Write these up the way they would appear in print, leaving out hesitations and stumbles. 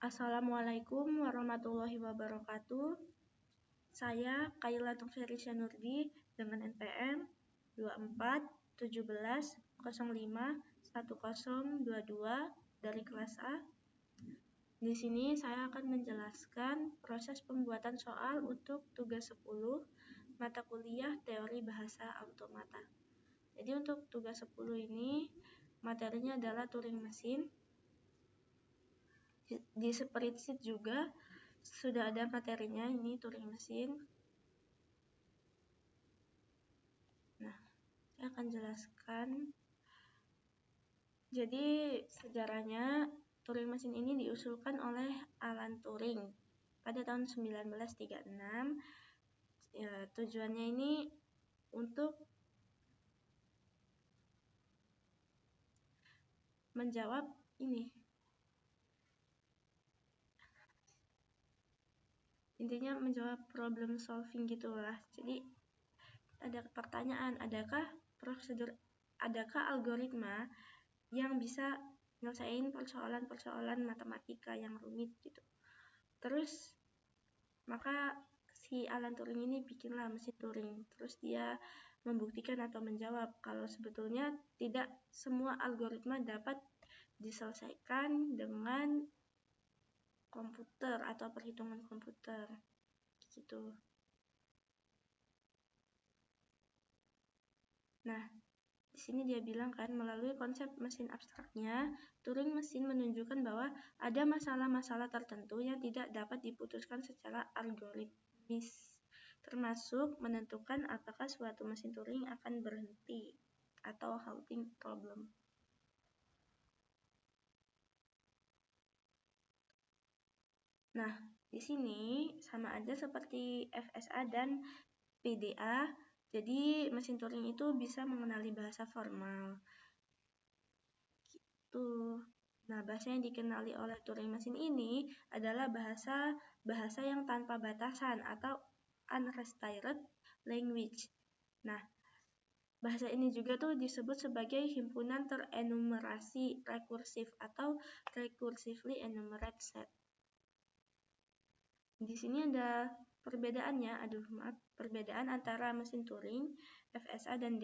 Assalamualaikum warahmatullahi wabarakatuh. Saya Kaila Ferisya Nurdi dengan NPM 2417051022 dari kelas A. Di sini saya akan menjelaskan proses pembuatan soal untuk tugas 10 mata kuliah teori bahasa automata. Jadi untuk tugas 10 ini materinya adalah Turing mesin. Di spreadsheet juga sudah ada materinya, ini Turing mesin. Nah, saya akan jelaskan. Jadi sejarahnya Turing mesin ini diusulkan oleh Alan Turing pada tahun 1936. Tujuannya ini untuk menjawab ini. Intinya menjawab problem solving gitulah. Jadi ada pertanyaan, adakah algoritma yang bisa nyelesain persoalan-persoalan matematika yang rumit gitu. Terus maka si Alan Turing ini bikinlah mesin Turing. Terus dia membuktikan atau menjawab kalau sebetulnya tidak semua algoritma dapat diselesaikan dengan komputer atau perhitungan komputer gitu. Nah, di sini dia bilang kan, melalui konsep mesin abstraknya, Turing mesin menunjukkan bahwa ada masalah-masalah tertentu yang tidak dapat diputuskan secara algoritmis, termasuk menentukan apakah suatu mesin Turing akan berhenti atau halting problem. Nah, di sini sama aja seperti FSA dan PDA. Jadi mesin Turing itu bisa mengenali bahasa formal. Gitu. Nah, bahasa yang dikenali oleh Turing mesin ini adalah bahasa yang tanpa batasan atau unrestricted language. Nah, bahasa ini juga tuh disebut sebagai himpunan terenumerasi rekursif atau recursively enumerated set. Di sini ada perbedaannya, perbedaan antara mesin Turing, FSA dan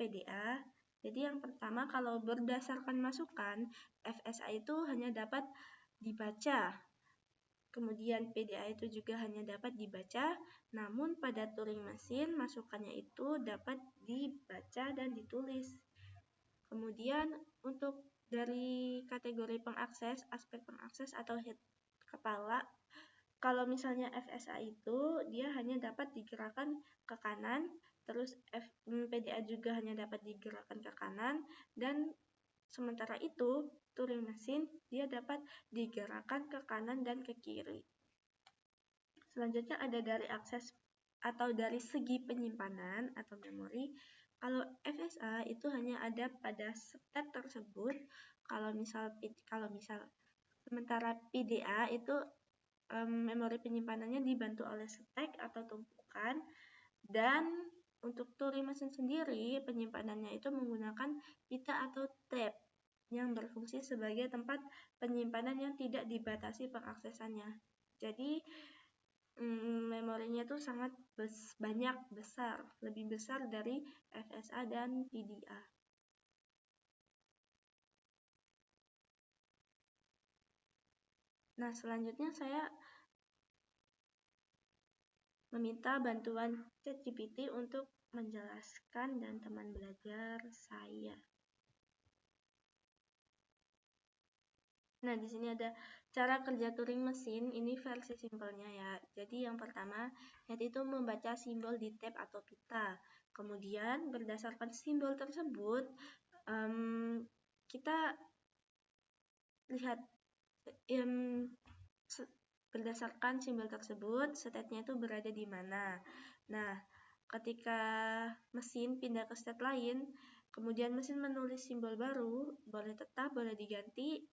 PDA. Jadi yang pertama, kalau berdasarkan masukan, FSA itu hanya dapat dibaca. Kemudian PDA itu juga hanya dapat dibaca, namun pada Turing mesin masukannya itu dapat dibaca dan ditulis. Kemudian untuk dari kategori pengakses, aspek pengakses atau head kepala, kalau misalnya FSA itu dia hanya dapat digerakkan ke kanan, terus PDA juga hanya dapat digerakkan ke kanan, dan sementara itu Turing mesin dia dapat digerakkan ke kanan dan ke kiri. Selanjutnya ada dari akses atau dari segi penyimpanan atau memori. Kalau FSA itu hanya ada pada step tersebut. Kalau misal sementara PDA itu memori penyimpanannya dibantu oleh stack atau tumpukan, dan untuk Turing mesin sendiri penyimpanannya itu menggunakan pita atau tab yang berfungsi sebagai tempat penyimpanan yang tidak dibatasi pengaksesannya. Jadi memorinya itu sangat besar, lebih besar dari FSA dan PDA. Nah, selanjutnya saya meminta bantuan ChatGPT untuk menjelaskan dan teman belajar saya. Nah, di sini ada cara kerja Turing mesin, ini versi simpelnya ya. Jadi yang pertama, yaitu membaca simbol di tab atau pita. Kemudian berdasarkan simbol tersebut, kita lihat berdasarkan simbol tersebut, state-nya itu berada di mana. Nah, ketika mesin pindah ke state lain, kemudian mesin menulis simbol baru, boleh tetap, boleh diganti,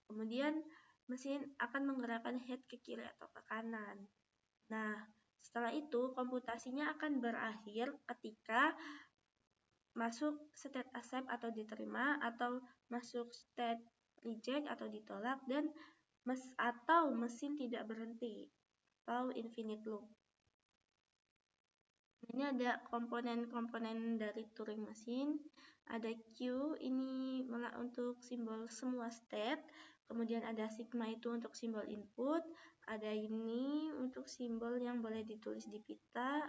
kemudian mesin akan menggerakkan head ke kiri atau ke kanan. Nah, setelah itu komputasinya akan berakhir ketika masuk state accept atau diterima, atau masuk state reject atau ditolak, dan atau mesin tidak berhenti atau infinite loop. Ini ada komponen-komponen dari Turing mesin. Ada Q, ini untuk simbol semua state. Kemudian ada sigma itu untuk simbol input. Ada ini untuk simbol yang boleh ditulis di pita.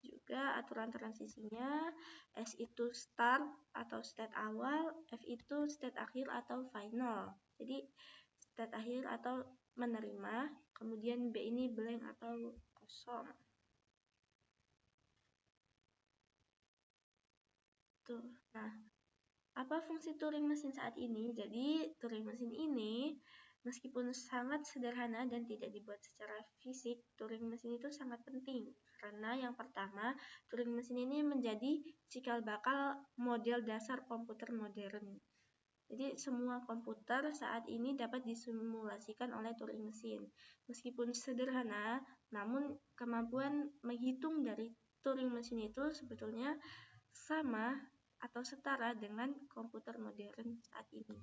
Juga aturan transisinya. S itu start atau state awal. F itu state akhir atau final. Jadi state akhir atau menerima. Kemudian B ini blank atau kosong. Tuh. Nah, apa fungsi Turing mesin saat ini? Jadi, Turing mesin ini meskipun sangat sederhana dan tidak dibuat secara fisik, Turing mesin itu sangat penting. Karena yang pertama, Turing mesin ini menjadi cikal bakal model dasar komputer modern. Jadi, semua komputer saat ini dapat disimulasikan oleh Turing mesin. Meskipun sederhana, namun kemampuan menghitung dari Turing mesin itu sebetulnya sama atau setara dengan komputer modern saat ini.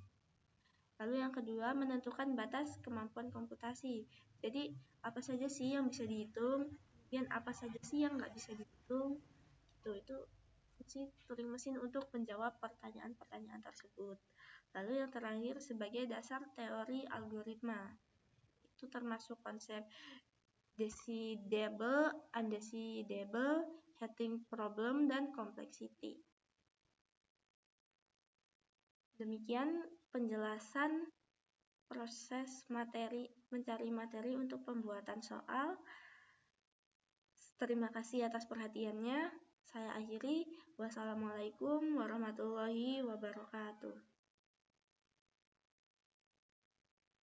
Lalu yang kedua, menentukan batas kemampuan komputasi. Jadi, apa saja sih yang bisa dihitung, dan apa saja sih yang nggak bisa dihitung. Itu fungsi Turing mesin untuk menjawab pertanyaan-pertanyaan tersebut. Lalu yang terakhir, sebagai dasar teori algoritma. Itu termasuk konsep decidable, undecidable, Hating problem, dan complexity. Demikian penjelasan proses mencari materi untuk pembuatan soal. Terima kasih atas perhatiannya. Saya akhiri. Wassalamualaikum warahmatullahi wabarakatuh.